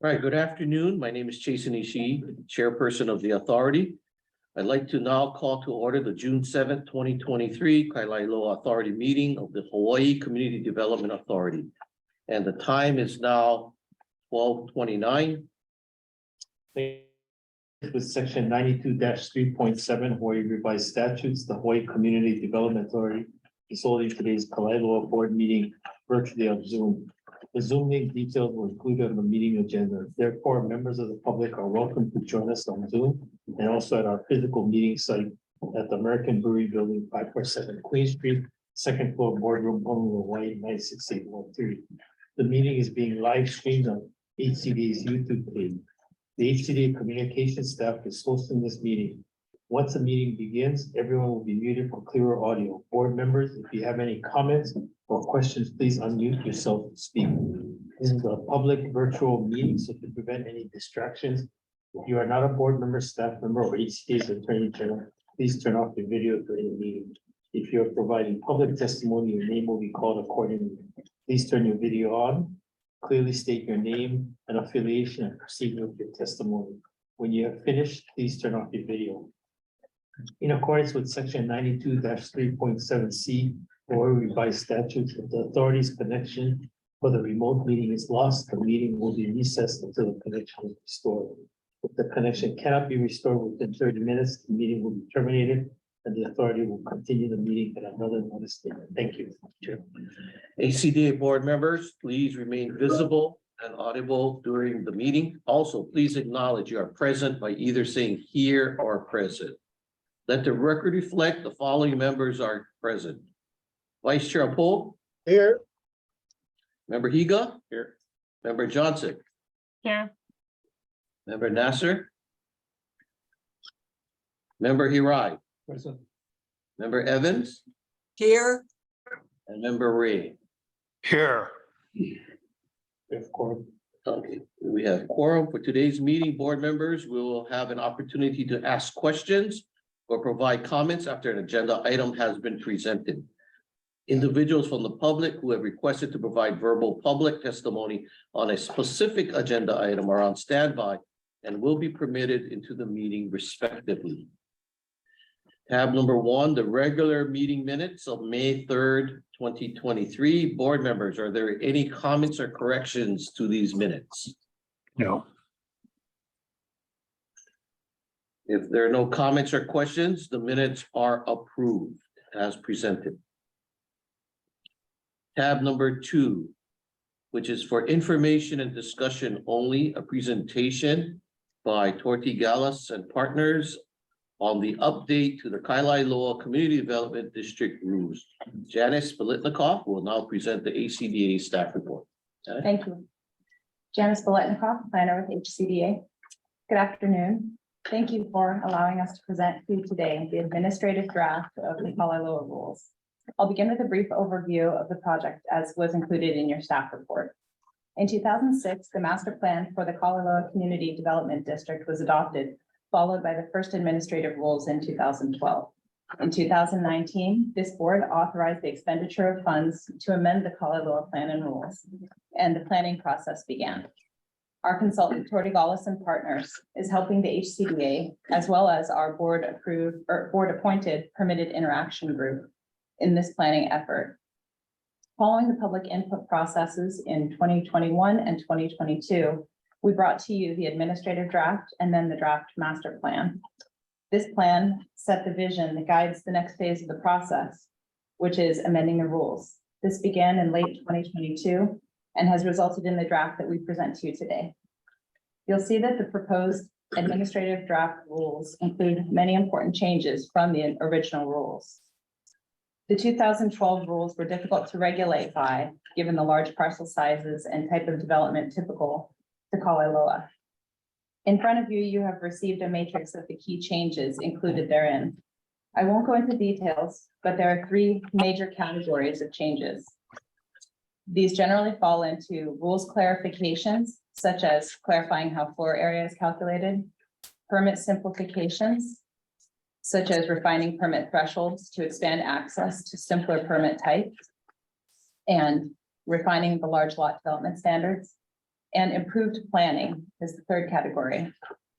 All right, good afternoon. My name is Jason Ishii, Chairperson of the Authority. I'd like to now call to order the June 7th, 2023 Kakaeloa Authority meeting of the Hawaii Community Development Authority. And the time is now 12:29. With section 92-3.7 Hawaii revised statutes, the Hawaii Community Development Authority is holding today's Kakaeloa board meeting virtually on Zoom. The Zoom link details were included on the meeting agenda. Therefore, members of the public are welcome to join us on Zoom and also at our physical meeting site at the American Brewery Building, 547 Queen Street, second floor boardroom, Honolulu, Hawaii, 96813. The meeting is being live streamed on HCD's YouTube page. The HCD communication staff is hosting this meeting. Once the meeting begins, everyone will be muted for clearer audio. Board members, if you have any comments or questions, please unmute yourself to speak. This is a public virtual meeting, so to prevent any distractions, if you are not a board member, staff member, or HCD's attorney general, please turn off the video during the meeting. If you are providing public testimony, your name will be called accordingly. Please turn your video on. Clearly state your name and affiliation and proceed with your testimony. When you have finished, please turn off your video. In accordance with section 92-3.7C or revised statutes, if the authority's connection for the remote meeting is lost, the meeting will be recessed until the connection is restored. If the connection cannot be restored within 30 minutes, the meeting will be terminated and the authority will continue the meeting at another notice date. Thank you. HCDA board members, please remain visible and audible during the meeting. Also, please acknowledge you are present by either saying here or present. Let the record reflect the following members are present. Vice Chair Pohl. Here. Member Higa. Here. Member Johnson. Here. Member Nasser. Member Hirai. Present. Member Evans. Here. And Member Ray. Here. Okay, we have quorum for today's meeting. Board members will have an opportunity to ask questions or provide comments after an agenda item has been presented. Individuals from the public who have requested to provide verbal public testimony on a specific agenda item are on standby and will be permitted into the meeting respectively. Tab number 1, the regular meeting minutes of May 3rd, 2023. Board members, are there any comments or corrections to these minutes? No. If there are no comments or questions, the minutes are approved as presented. Tab number 2, which is for information and discussion only, a presentation by Tortigalas and Partners on the update to the Kakaeloa Community Development District rules. Janice Bolitnikoff will now present the HCDA staff report. Thank you. Janice Bolitnikoff, planner with HCDA. Good afternoon. Thank you for allowing us to present to you today the administrative draft of the Kakaeloa rules. I'll begin with a brief overview of the project as was included in your staff report. In 2006, the master plan for the Kakaeloa Community Development District was adopted, followed by the first administrative rules in 2012. In 2019, this board authorized the expenditure of funds to amend the Kakaeloa plan and rules, and the planning process began. Our consultant, Tortigalas and Partners, is helping the HCDA as well as our board appointed permitted interaction group in this planning effort. Following the public input processes in 2021 and 2022, we brought to you the administrative draft and then the draft master plan. This plan set the vision that guides the next phase of the process, which is amending the rules. This began in late 2022 and has resulted in the draft that we present to you today. You'll see that the proposed administrative draft rules include many important changes from the original rules. The 2012 rules were difficult to regulate by, given the large parcel sizes and type of development typical to Kakaeloa. In front of you, you have received a matrix of the key changes included therein. I won't go into details, but there are 3 major categories of changes. These generally fall into rules clarifications, such as clarifying how floor area is calculated, permit simplifications, such as refining permit thresholds to expand access to simpler permit types, and refining the large lot development standards, And improved planning is the third category.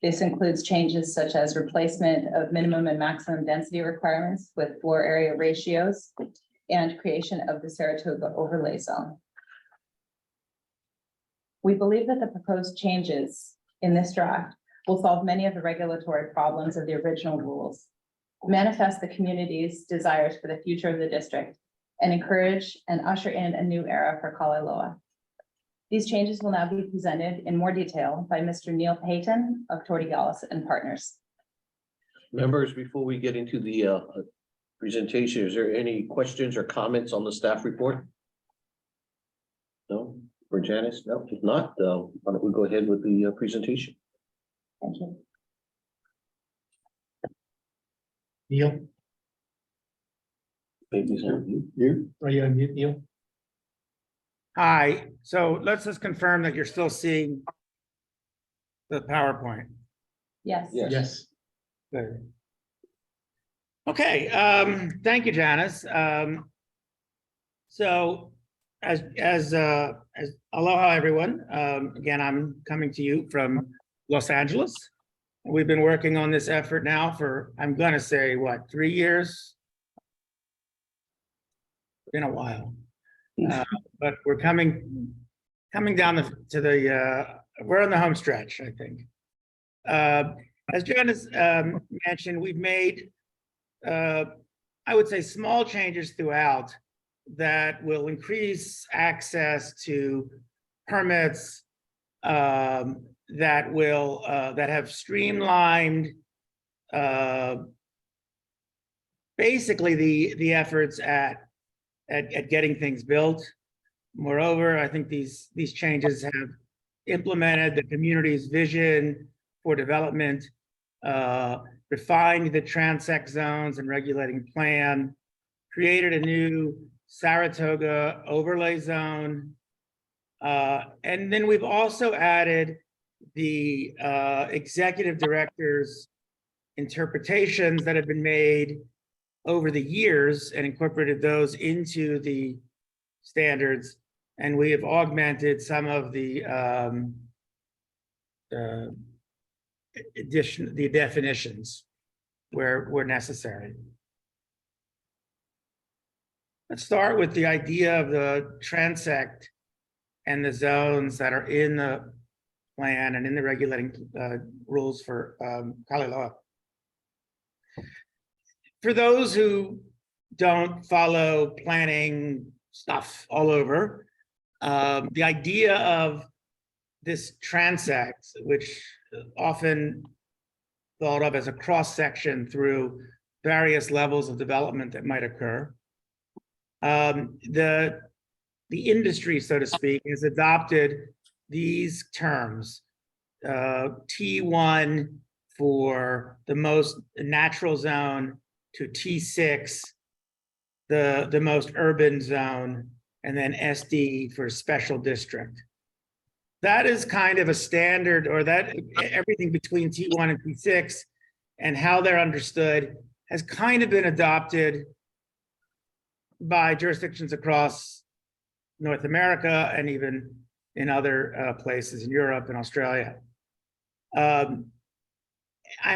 This includes changes such as replacement of minimum and maximum density requirements with floor area ratios and creation of the Saratoga overlay zone. We believe that the proposed changes in this draft will solve many of the regulatory problems of the original rules, manifest the community's desires for the future of the district, and encourage and usher in a new era for Kakaeloa. These changes will now be presented in more detail by Mr. Neil Payton of Tortigalis and Partners. Members, before we get into the presentation, is there any questions or comments on the staff report? No, for Janice? No, if not, why don't we go ahead with the presentation? Thank you. Neil, Maybe you. are you on mute, Neil? Hi, so let's just confirm that you're still seeing the PowerPoint. Yes. Yes. Yes. Good. Okay, thank you, Janice. So as aloha, everyone. Again, I'm coming to you from Los Angeles. We've been working on this effort now for, I'm gonna say, what, 3 years? Been a while. But we're coming down to the, we're on the home stretch, I think. As Janice mentioned, we've made, I would say, small changes throughout that will increase access to permits, that have streamlined basically the efforts at getting things built. Moreover, I think these changes have implemented the community's vision for development, refined the transect zones and regulating plan, created a new Saratoga overlay zone. And then we've also added the executive director's interpretations that have been made over the years and incorporated those into the standards. And we have augmented some of the definitions where necessary. Let's start with the idea of the transect and the zones that are in the plan and in the regulating rules for Kakaeloa. For those who don't follow planning stuff all over, the idea of this transect, which often thought of as a cross-section through various levels of development that might occur, the industry, so to speak, has adopted these terms. T1 for the most natural zone, to T6, the most urban zone, and then SD for special district. That is kind of a standard, or that everything between T1 and T6 and how they're understood has kind of been adopted by jurisdictions across North America and even in other places in Europe and Australia. I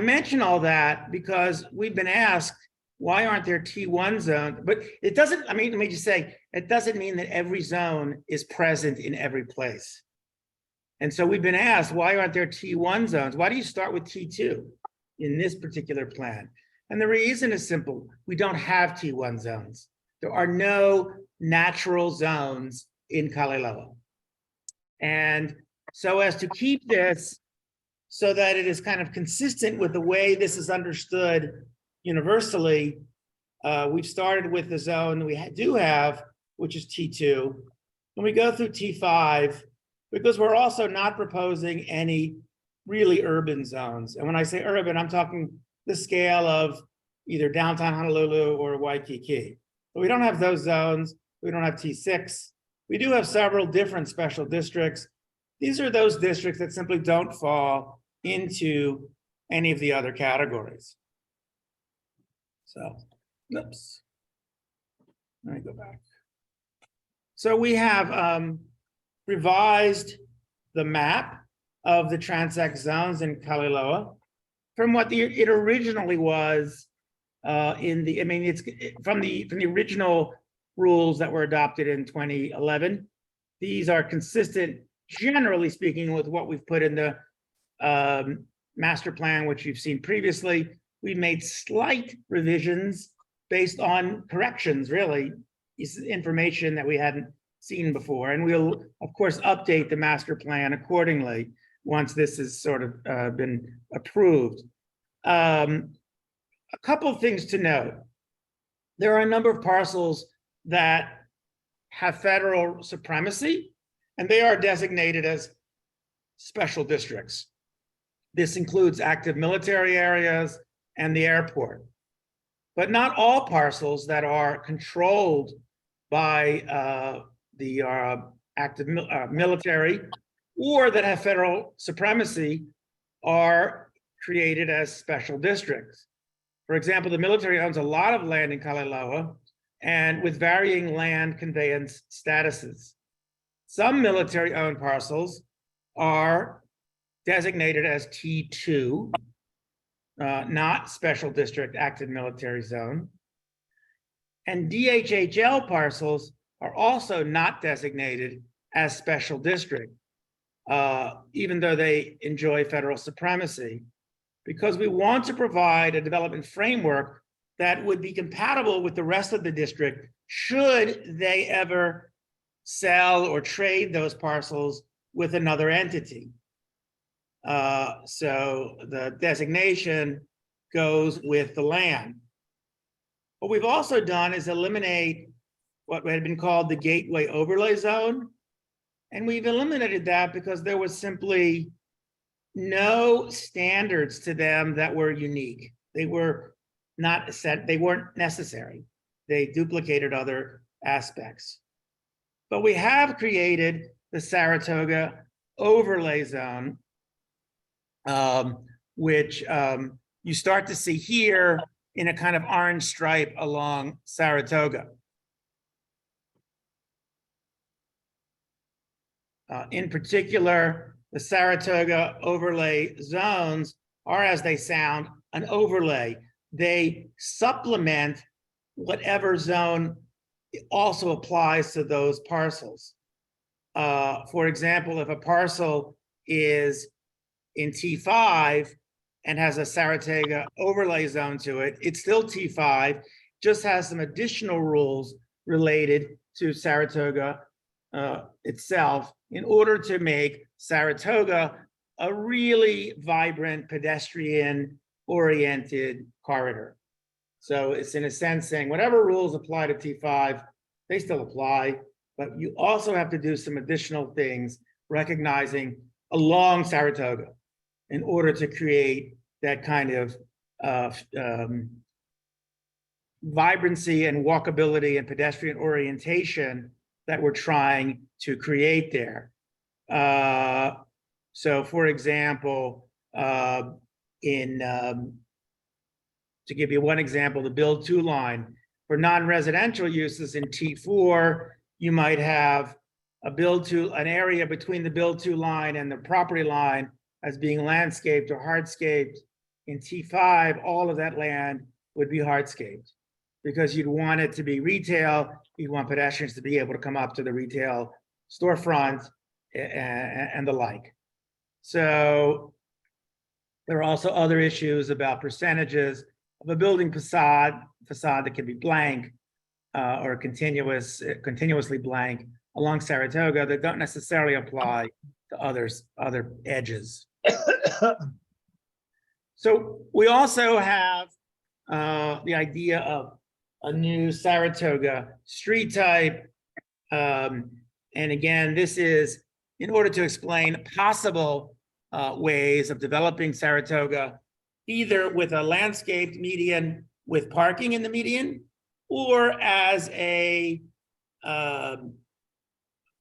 mention all that because we've been asked, why aren't there T1 zones? But it doesn't, I mean, let me just say, it doesn't mean that every zone is present in every place. And so we've been asked, why aren't there T1 zones? Why do you start with T2 in this particular plan? And the reason is simple. We don't have T1 zones. There are no natural zones in Kakaeloa. And so as to keep this so that it is kind of consistent with the way this is understood universally, we've started with the zone we do have, which is T2. And we go through T5 because we're also not proposing any really urban zones. And when I say urban, I'm talking the scale of either downtown Honolulu or Waikiki. But we don't have those zones. We don't have T6. We do have several different special districts. These are those districts that simply don't fall into any of the other categories. So, oops. Let me go back. So we have revised the map of the transect zones in Kakaeloa from what it originally was it's from the original rules that were adopted in 2011. These are consistent, generally speaking, with what we've put in the master plan, which you've seen previously. We made slight revisions based on corrections, really, is information that we hadn't seen before. And we'll, of course, update the master plan accordingly once this has sort of been approved. A couple of things to note. There are a number of parcels that have federal supremacy, and they are designated as special districts. This includes active military areas and the airport. But not all parcels that are controlled by the active military or that have federal supremacy are created as special districts. For example, the military owns a lot of land in Kakaeloa and with varying land conveyance statuses. Some military-owned parcels are designated as T2, not special district active military zone. And DHHL parcels are also not designated as special district, even though they enjoy federal supremacy, because we want to provide a development framework that would be compatible with the rest of the district should they ever sell or trade those parcels with another entity. So the designation goes with the land. What we've also done is eliminate what had been called the gateway overlay zone. And we've eliminated that because there was simply no standards to them that were unique. They were not set, they weren't necessary. They duplicated other aspects. But we have created the Saratoga overlay zone, which you start to see here in a kind of orange stripe along Saratoga. In particular, the Saratoga overlay zones are, as they sound, an overlay. They supplement whatever zone also applies to those parcels. For example, if a parcel is in T5 and has a Saratoga overlay zone to it, it's still T5, just has some additional rules related to Saratoga itself in order to make Saratoga a really vibrant pedestrian-oriented corridor. So it's in a sense saying whatever rules apply to T5, they still apply, but you also have to do some additional things recognizing along Saratoga in order to create that kind of vibrancy and walkability and pedestrian orientation that we're trying to create there. So for example, to give you one example, the build to line for non-residential uses in T4, you might have an area between the build to line and the property line as being landscaped or hardscaped. In T5, all of that land would be hardscaped because you'd want it to be retail. You'd want pedestrians to be able to come up to the retail storefront and the like. So there are also other issues about percentages of a building facade that can be blank or continuously blank along Saratoga that don't necessarily apply to other edges. So we also have the idea of a new Saratoga street type. And again, this is in order to explain possible ways of developing Saratoga, either with a landscaped median with parking in the median, or as a kind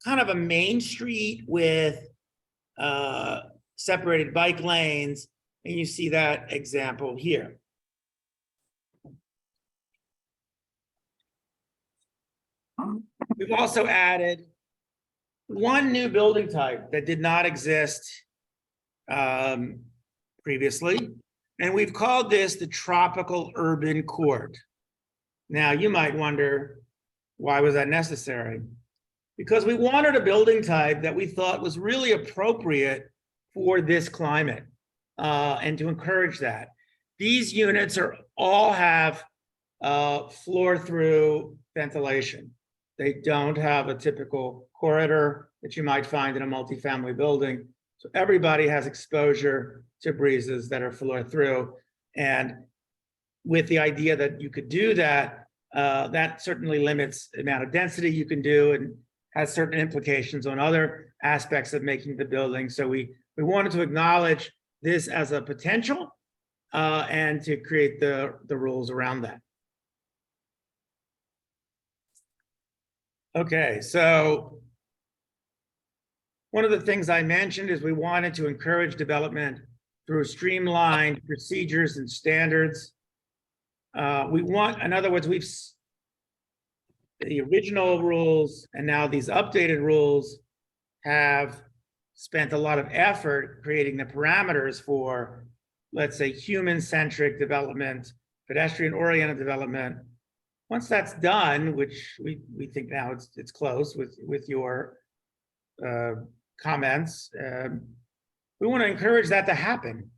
of a main street with separated bike lanes. And you see that example here. We've also added one new building type that did not exist previously, and we've called this the tropical urban court. Now, you might wonder, why was that necessary? Because we wanted a building type that we thought was really appropriate for this climate, and to encourage that. These units all have floor-through ventilation. They don't have a typical corridor that you might find in a multifamily building. So everybody has exposure to breezes that are floor-through. And with the idea that you could do that, that certainly limits the amount of density you can do and has certain implications on other aspects of making the building. So we wanted to acknowledge this as a potential and to create the rules around that. Okay, so one of the things I mentioned is we wanted to encourage development through streamlined procedures and standards. We want, in other words, the original rules and now these updated rules have spent a lot of effort creating the parameters for, let's say, human-centric development, pedestrian-oriented development. Once that's done, which we think now it's close with your comments, we want to encourage that to happen.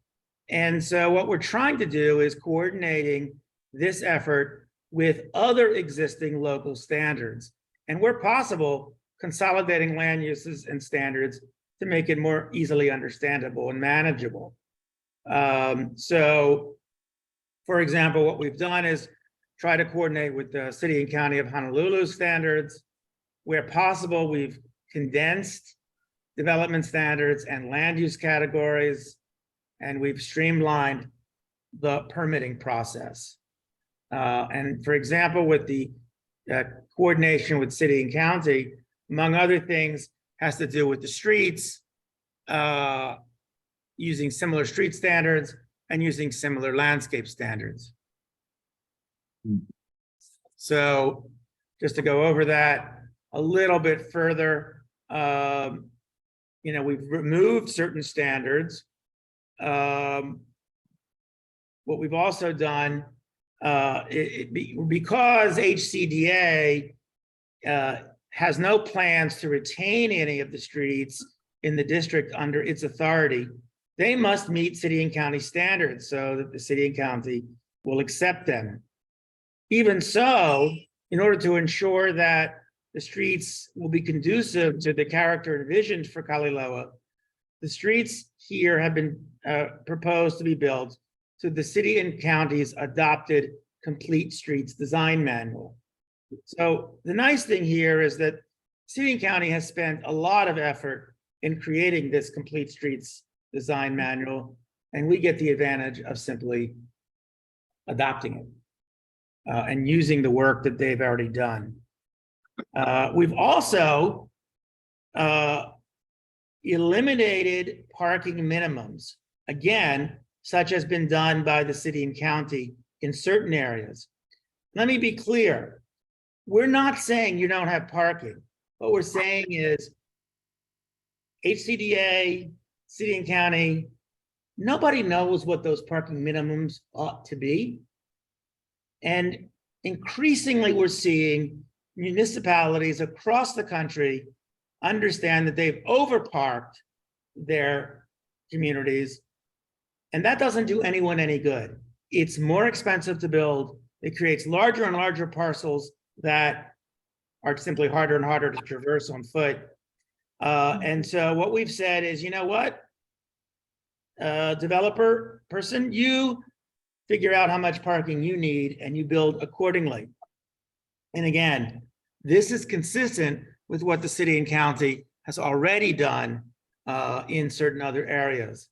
And so what we're trying to do is coordinating this effort with other existing local standards, and where possible, consolidating land uses and standards to make it more easily understandable and manageable. So, for example, what we've done is try to coordinate with the City and County of Honolulu standards. Where possible, we've condensed development standards and land use categories, and we've streamlined the permitting process. And for example, with the coordination with City and County, among other things, has to do with the streets, using similar street standards and using similar landscape standards. So just to go over that a little bit further, we've removed certain standards. What we've also done, because HCDA has no plans to retain any of the streets in the district under its authority, they must meet city and county standards so that the city and county will accept them. Even so, in order to ensure that the streets will be conducive to the character and vision for Kakaeloa, the streets here have been proposed to be built to the city and county's adopted Complete Streets Design Manual. So the nice thing here is that city and county has spent a lot of effort in creating this Complete Streets Design Manual, and we get the advantage of simply adopting it and using the work that they've already done. We've also eliminated parking minimums, again, such as been done by the city and county in certain areas. Let me be clear. We're not saying you don't have parking. What we're saying is HCDA, city and county, nobody knows what those parking minimums ought to be. And increasingly, we're seeing municipalities across the country understand that they've overparked their communities, and that doesn't do anyone any good. It's more expensive to build. It creates larger and larger parcels that are simply harder and harder to traverse on foot. And so what we've said is, you know what? Developer person, you figure out how much parking you need and you build accordingly. And again, this is consistent with what the city and county has already done in certain other areas.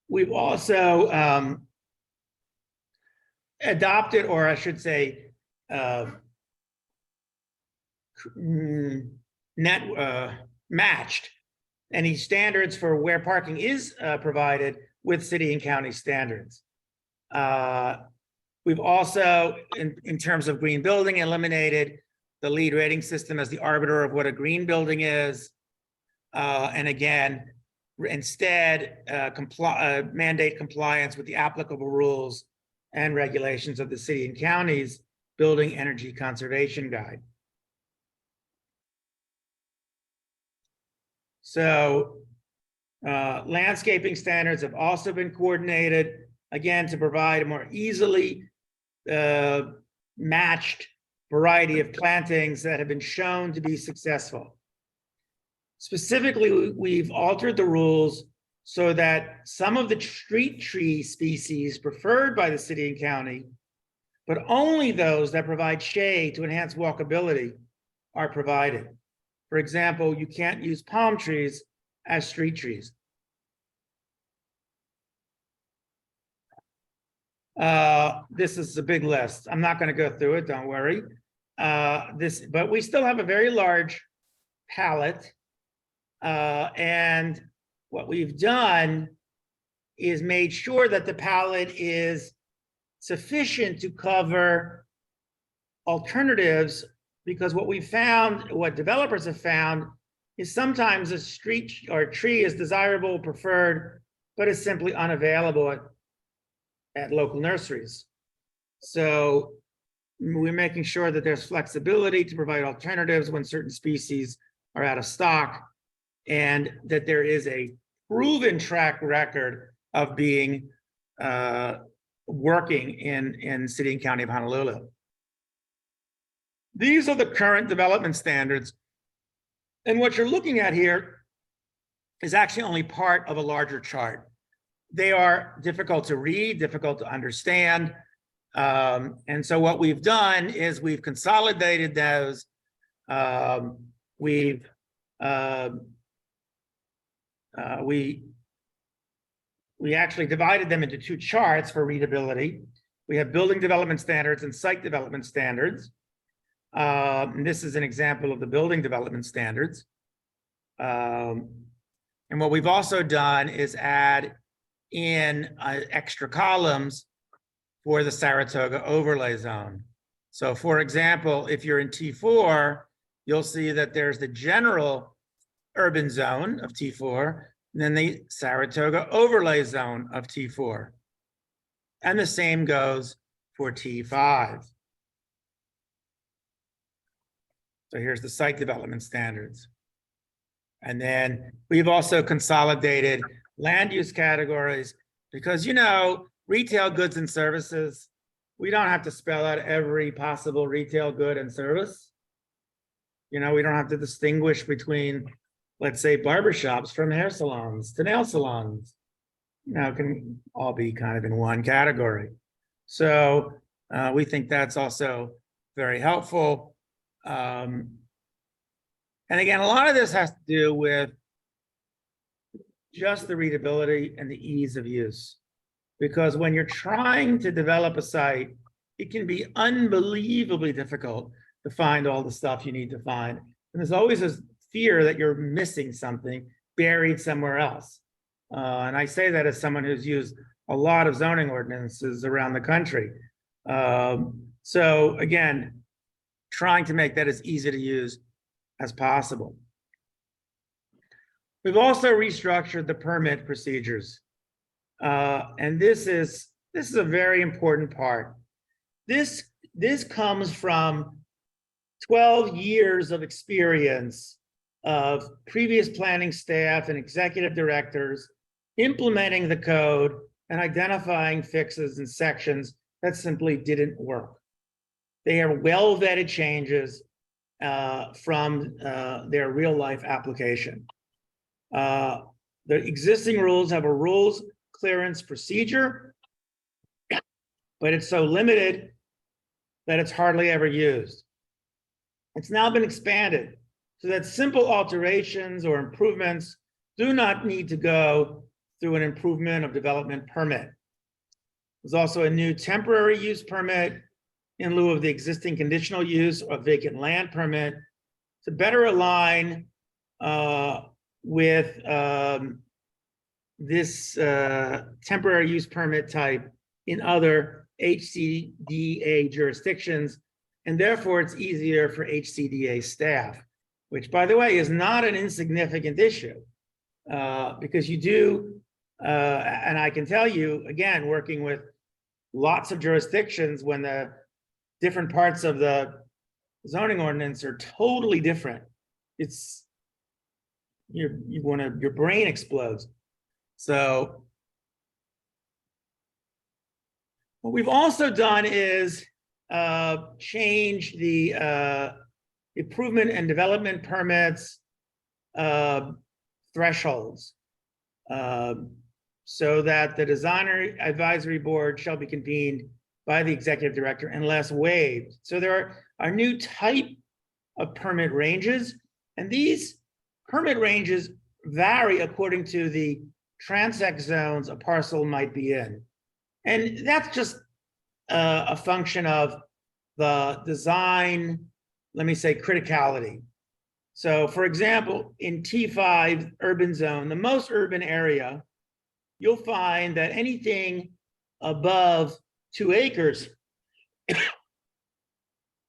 We've also adopted, or I should say, matched any standards for where parking is provided with city and county standards. We've also, in terms of green building, eliminated the lead rating system as the arbiter of what a green building is. And again, instead, mandate compliance with the applicable rules and regulations of the city and county's Building Energy Conservation Guide. So landscaping standards have also been coordinated, again, to provide a more easily matched variety of plantings that have been shown to be successful. Specifically, we've altered the rules so that some of the street tree species preferred by the city and county, but only those that provide shade to enhance walkability, are provided. For example, you can't use palm trees as street trees. This is a big list. I'm not going to go through it, don't worry. But we still have a very large palette. And what we've done is made sure that the palette is sufficient to cover alternatives, because what we found, what developers have found, is sometimes a street or a tree is desirable, preferred, but is simply unavailable at local nurseries. So we're making sure that there's flexibility to provide alternatives when certain species are out of stock, and that there is a proven track record of being working in City and County of Honolulu. These are the current development standards. And what you're looking at here is actually only part of a larger chart. They are difficult to read, difficult to understand. And so what we've done is we've consolidated those. We actually divided them into two charts for readability. We have building development standards and site development standards. And this is an example of the building development standards. And what we've also done is add in extra columns for the Saratoga overlay zone. So for example, if you're in T4, you'll see that there's the general urban zone of T4, and then the Saratoga overlay zone of T4. And the same goes for T5. So here's the site development standards. And then we've also consolidated land use categories because, you know, retail goods and services, we don't have to spell out every possible retail good and service. You know, we don't have to distinguish between, let's say, barbershops from hair salons to nail salons. You know, it can all be kind of in one category. So we think that's also very helpful. And again, a lot of this has to do with just the readability and the ease of use. Because when you're trying to develop a site, it can be unbelievably difficult to find all the stuff you need to find. And there's always this fear that you're missing something buried somewhere else. And I say that as someone who's used a lot of zoning ordinances around the country. So again, trying to make that as easy to use as possible. We've also restructured the permit procedures. And this is a very important part. This comes from 12 years of experience of previous planning staff and executive directors implementing the code and identifying fixes and sections that simply didn't work. They are well-vetted changes from their real-life application. The existing rules have a rules clearance procedure, but it's so limited that it's hardly ever used. It's now been expanded so that simple alterations or improvements do not need to go through an improvement of development permit. There's also a new temporary use permit in lieu of the existing conditional use or vacant land permit to better align with this temporary use permit type in other HCDA jurisdictions And therefore, it's easier for HCDA staff, which, by the way, is not an insignificant issue. Because you do, and I can tell you, again, working with lots of jurisdictions, when the different parts of the zoning ordinance are totally different, it's, your brain explodes. So what we've also done is change the improvement and development permits thresholds, so that the designer advisory board shall be convened by the executive director unless waived. So there are new type of permit ranges, and these permit ranges vary according to the transect zones a parcel might be in. And that's just a function of the design, let me say, criticality. So for example, in T5 urban zone, the most urban area, you'll find that anything above 2 acres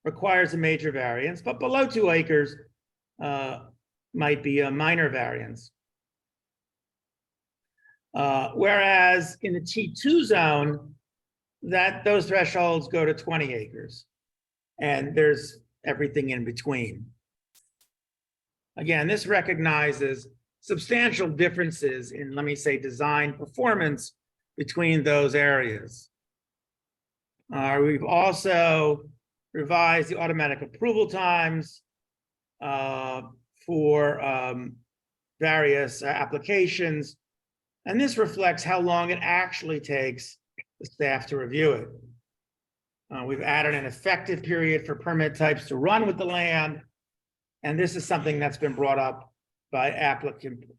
requires a major variance, but below 2 acres might be a minor variance. Whereas in the T2 zone, those thresholds go to 20 acres, and there's everything in between. Again, this recognizes substantial differences in, let me say, design performance between those areas. We've also revised the automatic approval times for various applications, and this reflects how long it actually takes the staff to review it. We've added an effective period for permit types to run with the land, and this is something that's been brought up by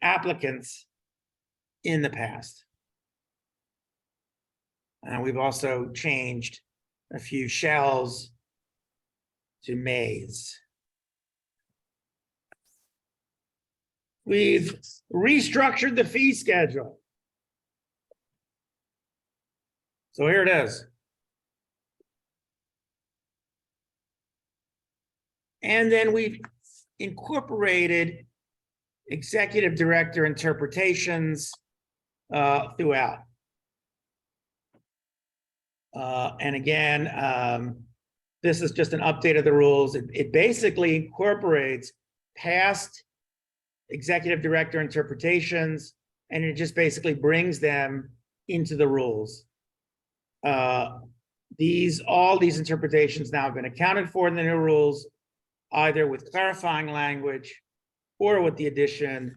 applicants in the past. We've also changed a few shells to mays. We've restructured the fee schedule. So here it is. And then we've incorporated executive director interpretations throughout. And again, this is just an update of the rules. It basically incorporates past executive director interpretations, and it just basically brings them into the rules. All these interpretations now have been accounted for in the new rules, either with clarifying language or with the addition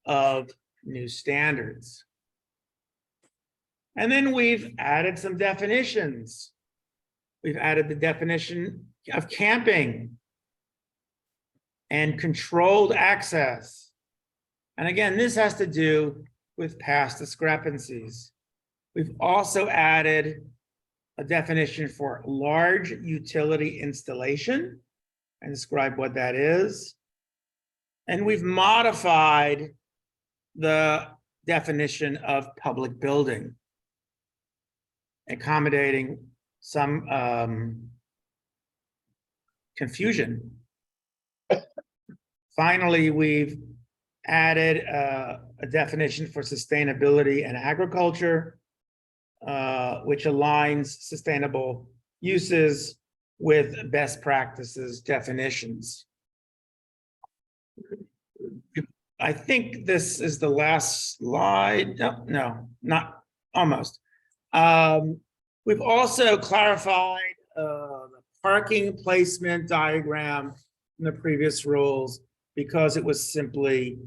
of new standards. And then we've added some definitions. We've added the definition of camping and controlled access. And again, this has to do with past discrepancies. We've also added a definition for large utility installation and describe what that is. And we've modified the definition of public building, accommodating some confusion. Finally, we've added a definition for sustainability and agriculture, which aligns sustainable uses with best practices definitions. I think this is the last slide. No, not almost. We've also clarified the parking placement diagram in the previous rules because it was simply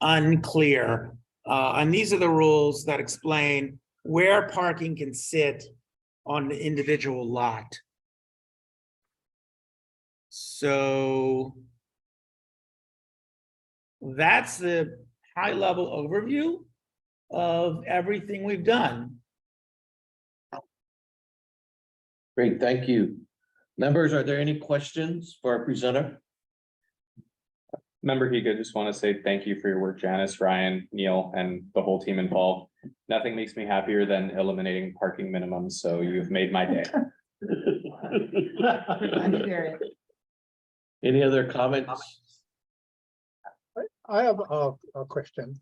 unclear. And these are the rules that explain where parking can sit on the individual lot. So that's the high-level overview of everything we've done. Great, thank you. Members, are there any questions for our presenter? Member Higa, just want to say thank you for your work, Janice, Ryan, Neil, and the whole team involved. Nothing makes me happier than eliminating parking minimums, so you've made my day. Good spirit. Any other comments? I have a question.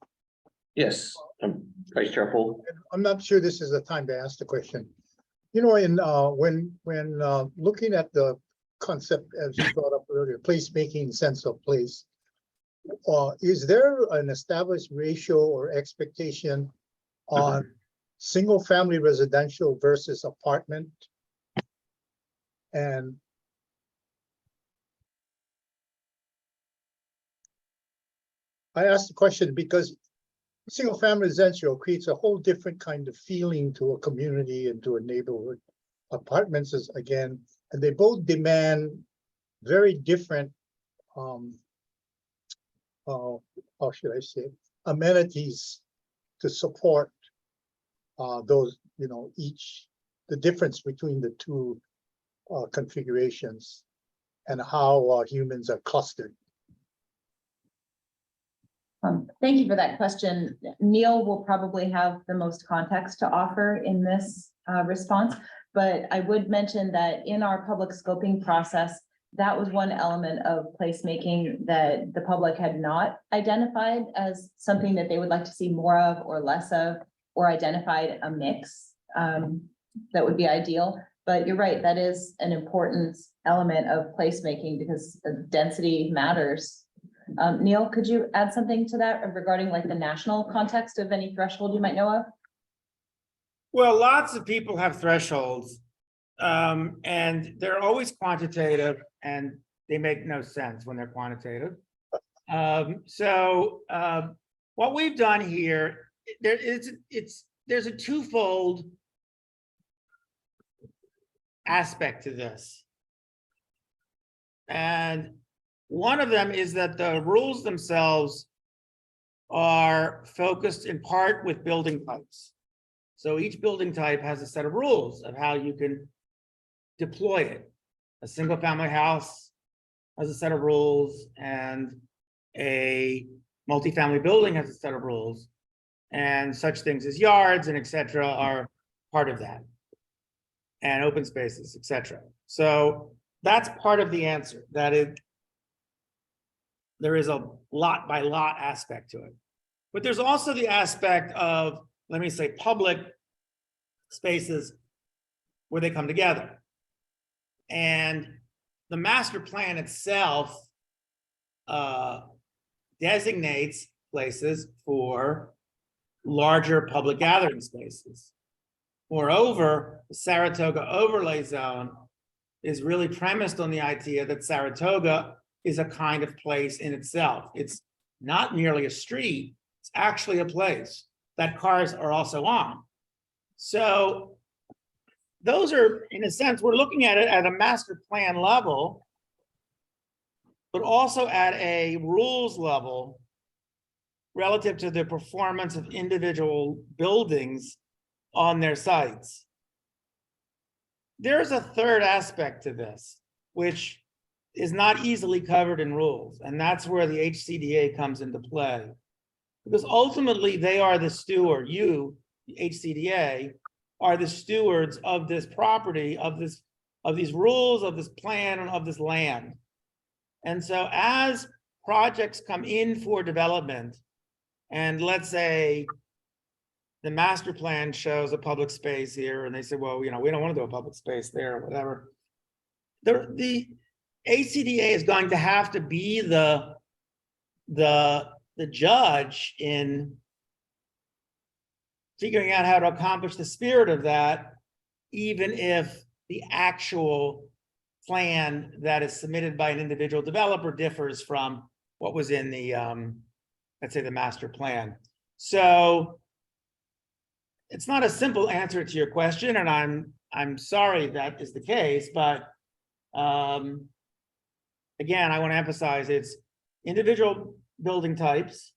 Yes, Vice Chair Poole. I'm not sure this is the time to ask the question. You know, when looking at the concept, as you brought up earlier, placemaking, sense of place. Is there an established ratio or expectation on single-family residential versus apartment? And I asked the question because single-family residential creates a whole different kind of feeling to a community and to a neighborhood. Apartments is again, and they both demand very different, how should I say, amenities to support those, you know, the difference between the two configurations and how humans are clustered. Thank you for that question. Neil will probably have the most context to offer in this response, but I would mention that in our public scoping process, that was one element of placemaking that the public had not identified as something that they would like to see more of or less of, or identified a mix that would be ideal. But you're right, that is an important element of placemaking because density matters. Neil, could you add something to that regarding like the national context of any threshold you might know of? Well, lots of people have thresholds, and they're always quantitative, and they make no sense when they're quantitative. What we've done here, there's a twofold aspect to this. And one of them is that the rules themselves are focused in part with building types. So each building type has a set of rules of how you can deploy it. A single family house has a set of rules, and a multifamily building has a set of rules, and such things as yards and etc. are part of that, and open spaces, etc. So that's part of the answer, that there is a lot by lot aspect to it. But there's also the aspect of, let me say, public spaces where they come together. And the master plan itself designates places for larger public gathering spaces. Moreover, the Saratoga overlay zone is really premised on the idea that Saratoga is a kind of place in itself. It's not merely a street, it's actually a place that cars are also on. So those are, in a sense, we're looking at it at a master plan level, but also at a rules level relative to the performance of individual buildings on their sites. There's a third aspect to this, which is not easily covered in rules, and that's where the HCDA comes into play. Because ultimately they are the steward, you, the HCDA, are the stewards of this property, of these rules, of this plan, and of this land. And so as projects come in for development, and let's say the master plan shows a public space here, and they say, well, you know, we don't want to do a public space there or whatever. The ACDA is going to have to be the judge in figuring out how to accomplish the spirit of that, even if the actual plan that is submitted by an individual developer differs from what was in the, let's say, the master plan. So it's not a simple answer to your question, and I'm sorry that is the case, but again, I want to emphasize it's individual building types,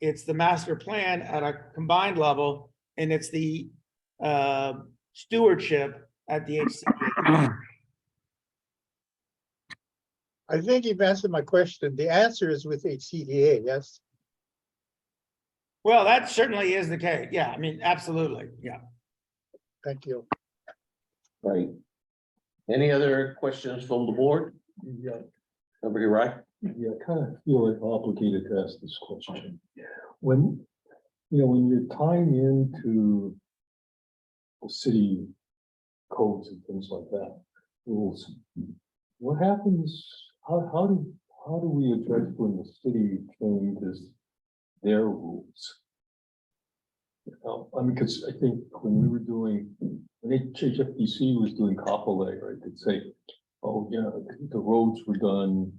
it's the master plan at a combined level, and it's the stewardship at the HCDA. I think you've answered my question. The answer is with HCDA, yes? Well, that certainly is the case. Yeah, I mean, absolutely. Yeah. Thank you. Right. Any other questions from the board? Yeah, Over here, right? yeah, I kind of feel like obligated to ask this question. When, when you're tying into the city codes and things like that, rules, what happens, how do we address when the city changes their rules? I mean, because I think when we were doing, when HFDC was doing Kapolei, right, they'd say, oh, yeah, the roads were done,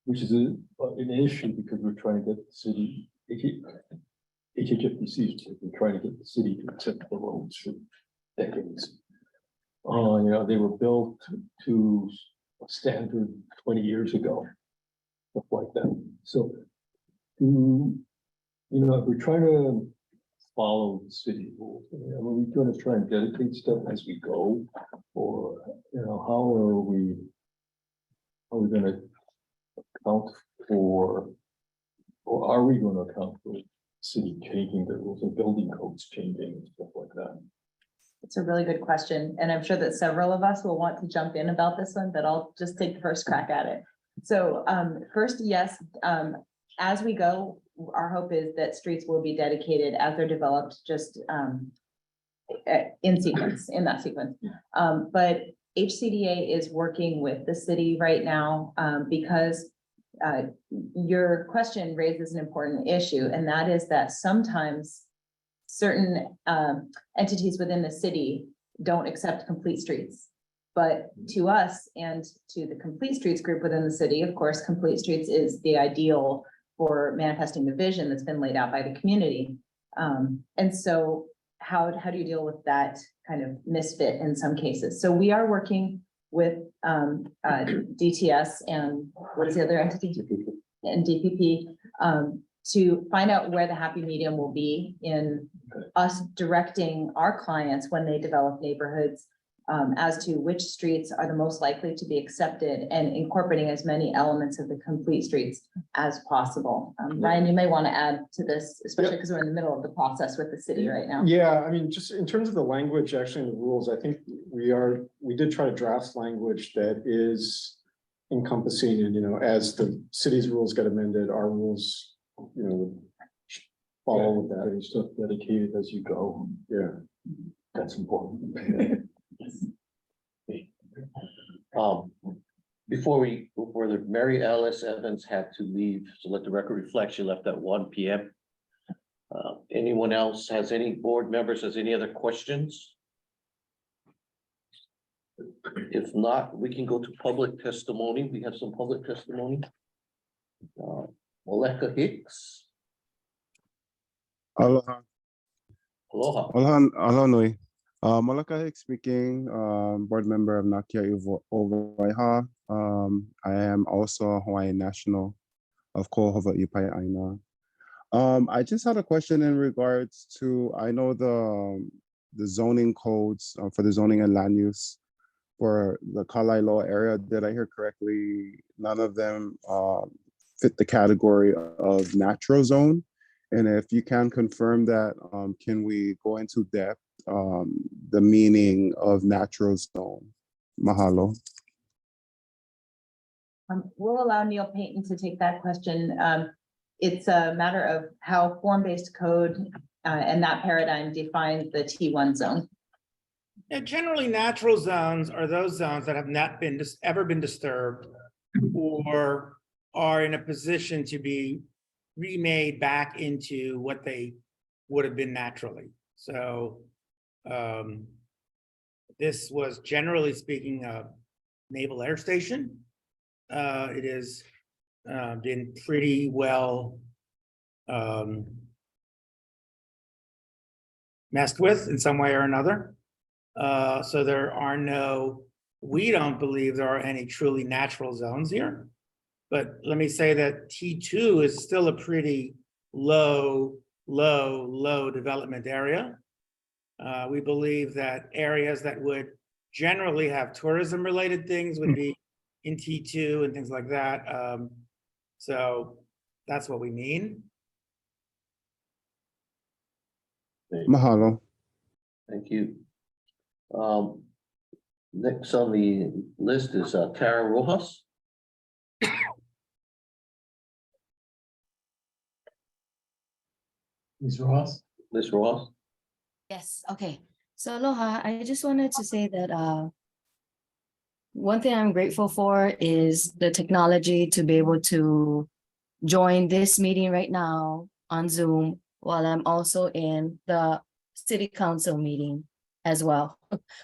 which is an issue because we're trying to get the city, HFDC is trying to get the city to accept the roads for decades. They were built to a standard 20 years ago, stuff like that. So, if we're trying to follow the city rules, are we going to try and dedicate stuff as we go? Or, how are we going to account for, or are we going to account for the city changing their rules and building codes changing and stuff like that? It's a really good question, and I'm sure that several of us will want to jump in about this one, but I'll just take the first crack at it. So first, yes, as we go, our hope is that streets will be dedicated as they're developed, just in that sequence. But HCDA is working with the city right now because your question raises an important issue, and that is that sometimes certain entities within the city don't accept complete streets. But to us and to the Complete Streets group within the city, of course, Complete Streets is the ideal for manifesting the vision that's been laid out by the community. And so how do you deal with that kind of misfit in some cases? So we are working with DTS and what is the other entity? And DPP to find out where the happy medium will be in us directing our clients when they develop neighborhoods as to which streets are the most likely to be accepted and incorporating as many elements of the Complete Streets as possible. Ryan, you may want to add to this, especially because we're in the middle of the process with the city right now. Yeah, I mean, just in terms of the language, actually in the rules, I think we did try to draft language that is encompassing and, as the city's rules get amended, our rules, follow with that. Getting stuff dedicated as you go. Yeah. That's important. Before we go further, Mary Alice Evans had to leave, so let the record reflect, she left at 1 p.m. Anyone else has any board members, has any other questions? If not, we can go to public testimony. We have some public testimony. Moleka Hicks. Aloha. Aloha. Aloha nui. Moleka Hicks speaking, board member of Nakia Uvaiha. I am also a Hawaiian national of Kohova Ipai Aina. I just had a question in regards to, I know the zoning codes for the zoning and land use for the Kakaeloa area. Did I hear correctly? None of them fit the category of natural zone. And if you can confirm that, can we go into depth the meaning of natural zone? Mahalo. We'll allow Neil Payton to take that question. It's a matter of how form-based code and that paradigm defines the T1 zone. Yeah, generally, natural zones are those zones that have not been ever been disturbed or are in a position to be remade back into what they would have been naturally. So this was, generally speaking, a naval air station. It has been pretty well messed with in some way or another. So there are we don't believe there are any truly natural zones here. But let me say that T2 is still a pretty low development area. We believe that areas that would generally have tourism related things would be in T2 and things like that. So that's what we mean. Mahalo. Thank you. Next on the list is Karen Rojas. Ms. Ross? Ms. Rojas. Yes, okay. So aloha, I just wanted to say that one thing I'm grateful for is the technology to be able to join this meeting right now on Zoom while I'm also in the city council meeting as well,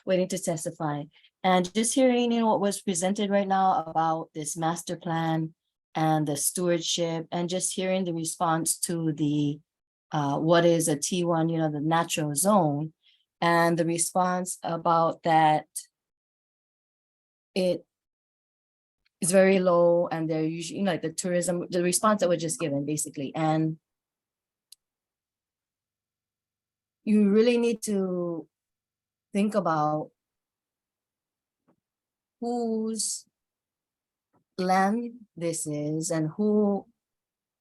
waiting to testify. And just hearing, what was presented right now about this master plan and the stewardship, and just hearing the response to the what is a T1, the natural zone, and the response about that it is very low, and they're usually, like the tourism, the response that was just given basically. And you really need to think about whose land this is and who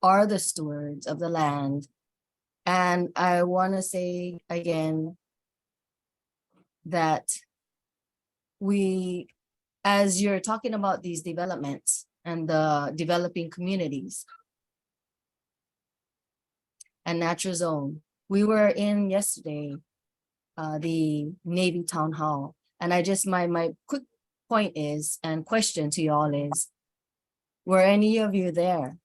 are the stewards of the land. And I want to say again that we, as you're talking about these developments and the developing communities and natural zone, we were in yesterday, the Navy Town Hall. And I just, my quick point is, and question to y'all is, were any of you there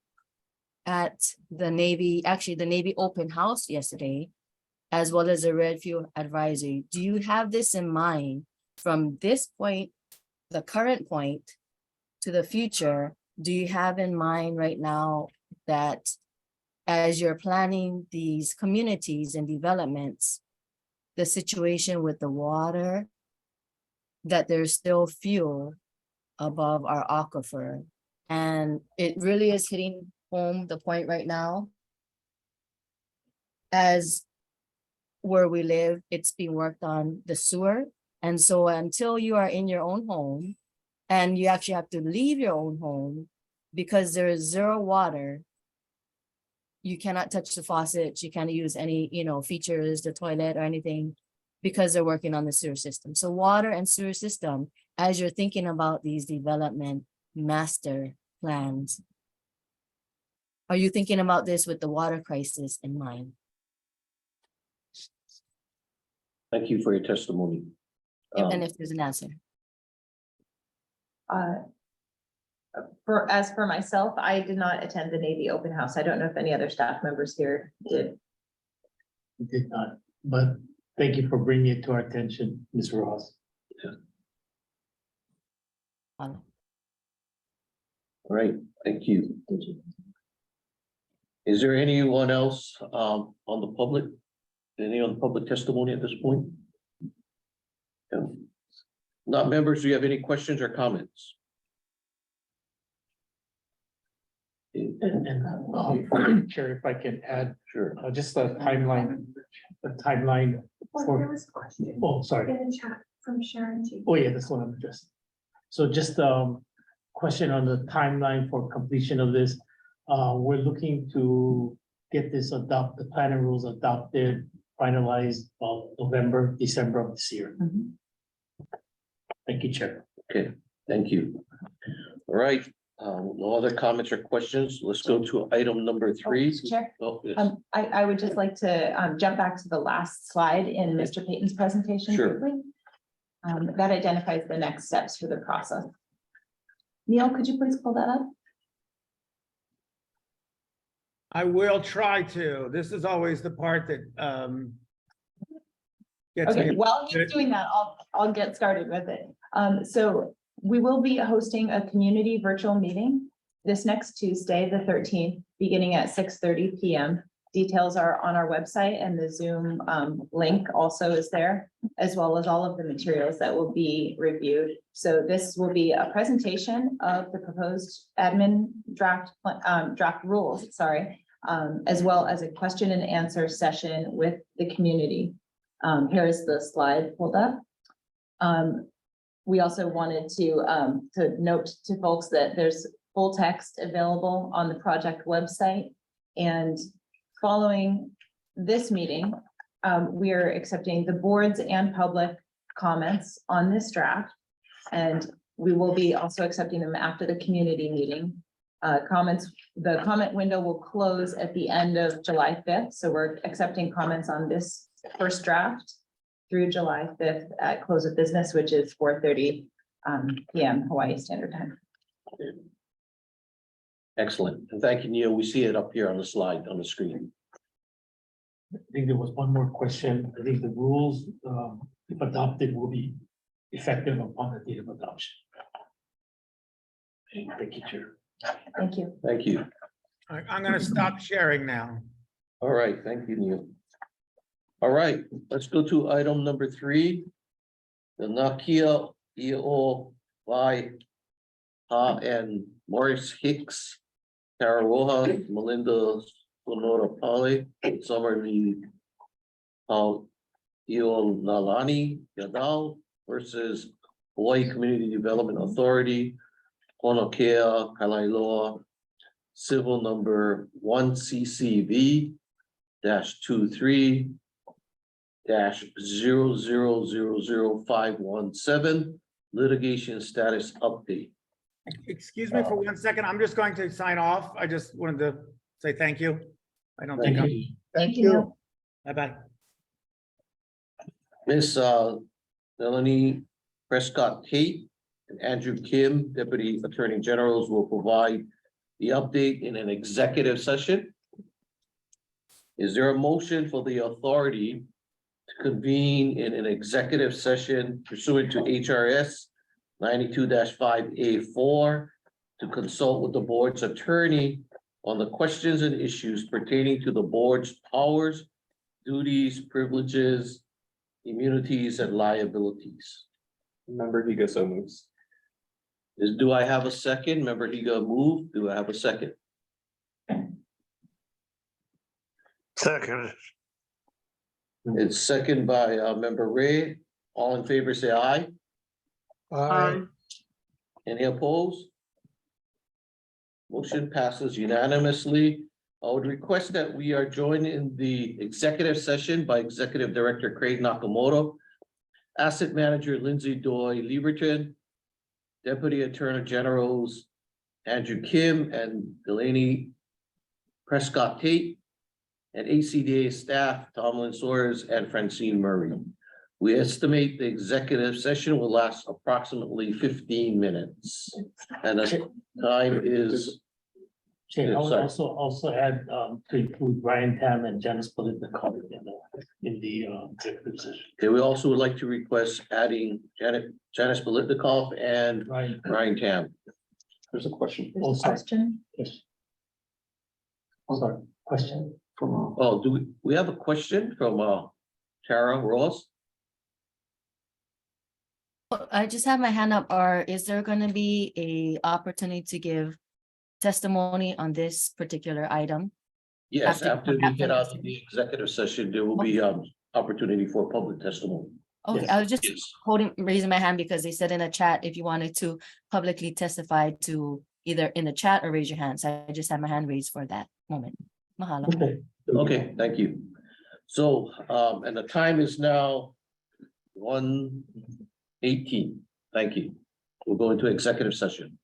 at the Navy, actually the Navy open house yesterday, as well as the Red Fuel Advisory? Do you have this in mind from this point, the current point, to the future? Do you have in mind right now that as you're planning these communities and developments, the situation with the water, that there's still fuel above our aquifer? And it really is hitting home the point right now. As where we live, it's being worked on the sewer. And so until you are in your own home, and you actually have to leave your own home because there is zero water, you cannot touch the faucets, you can't use any, features, the toilet or anything, because they're working on the sewer system. So water and sewer system, as you're thinking about these development master plans, are you thinking about this with the water crisis in mind? Thank you for your testimony. And if there's an answer. As for myself, I did not attend the Navy open house. I don't know if any other staff members here did. We did not, but thank you for bringing it to our attention, Ms. Ross. All right, thank you. Is there anyone else on the public? Any on the public testimony at this point? No. Not members, do you have any questions or comments? Chair, if I can add, Sure. just a timeline, There was a question oh, sorry. in the chat from Sharon T. Oh, yeah, that's what I'm addressing. So just question on the timeline for completion of this. We're looking to get this the plan and rules adopted, finalized November, December of this year. Thank you, Chair. Okay, thank you. All right, no other comments or questions. Let's go to item number 3. Chair, Oh, yes. I would just like to jump back to the last slide in Mr. Payton's presentation. Sure. Quickly. That identifies the next steps for the process. Neil, could you please pull that up? I will try to. This is always the part that gets Okay, me. while he's doing that, I'll get started with it. So we will be hosting a community virtual meeting this next Tuesday, the 13th, beginning at 6:30 p.m. Details are on our website, and the Zoom link also is there, as well as all of the materials that will be reviewed. So this will be a presentation of the proposed admin draft rules, sorry, as well as a question and answer session with the community. Here is the slide pulled up. We also wanted to note to folks that there's full text available on the project website, and following this meeting, we are accepting the board's and public comments on this draft. And we will be also accepting them after the community meeting. The comment window will close at the end of July 5th. So we're accepting comments on this first draft through July 5th at close of business, which is 4:30 PM Hawaii Standard Time. Excellent. And thank you, Neil. We see it up here on the slide on the screen. I think there was one more question. I think the rules, if adopted, will be effective upon the date of adoption. Thank you, Chair. Thank you. Thank you. I'm gonna stop sharing now. All right, thank you, Neil. All right, let's go to item number 3. The Nakia Io by and Morris Hicks, Tararoha, Melinda Sonora Pale, Summer Lee Nalani Yadal versus Hawaii Community Development Authority, Honokea, Kakaeloa, civil number 1CCV -23 -0000517, litigation status update. Excuse me for 1 second. I'm just going to sign off. I just wanted to say thank you. I don't think Thank I'm, you. Thank you. bye-bye. Miss Melanie Prescott Tate and Andrew Kim, Deputy Attorney Generals, will provide the update in an executive session. Is there a motion for the authority to convene in an executive session pursuant to HRS 92-5A4 to consult with the board's attorney on the questions and issues pertaining to the board's powers, duties, privileges, immunities, and liabilities? Member Higa so moves. Do I have a second? Member Higa move. Do I have a second? second, It's second by member Ray. All in favor, say aye. Aye. Any opposed? Motion passes unanimously. I would request that we are joined in the executive session by Executive Director Craig Nakamoto, Asset Manager Lindsay Doy Lieberton, Deputy Attorney Generals Andrew Kim and Delaney Prescott Tate, and ACDA staff Tomlin Sawyers and Francine Murray. We estimate the executive session will last approximately 15 minutes. And the time is, Chair, I would Sorry. also add to include Brian Tam and Janice Political in the executive session. okay, we also would like to request adding Janice Bolitnikoff and Brian, Ryan Tam. There's a question. There's Oh, a sorry. question. yes. Sorry, question. From, Oh, do we have a question from Tara Ross? I just have my hand up. Or is there gonna be a opportunity to give testimony on this particular item? Yes, after we get out of After- the executive session, there will be opportunity for public testimony. Okay, Yes. I was just Yes. raising my hand because they said in a chat if you wanted to publicly testify to either in the chat or raise your hand. So I just had my hand raised for that moment. Mahalo. Okay. Okay, thank you. So, and the time is now 1:18. Thank you. We'll go into executive session.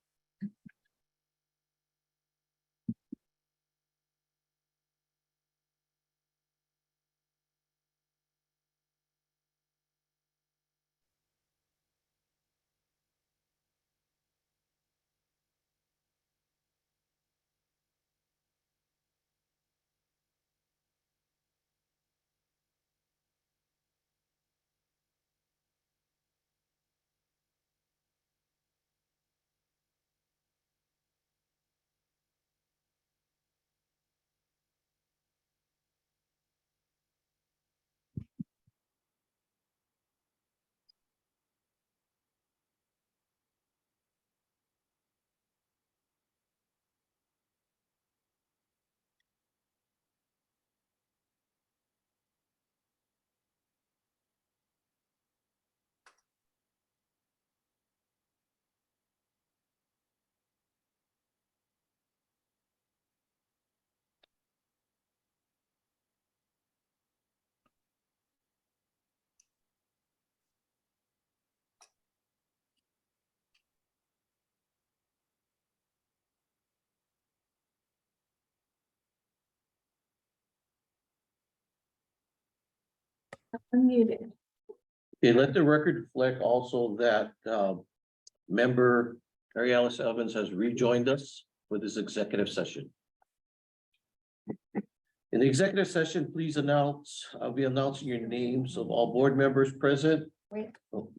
Unmuted. Okay, let the record reflect also that member Mary Alice Evans has rejoined us for this executive session. In the executive session, please announce, I'll be announcing your names of all board members present. Wait. Oh,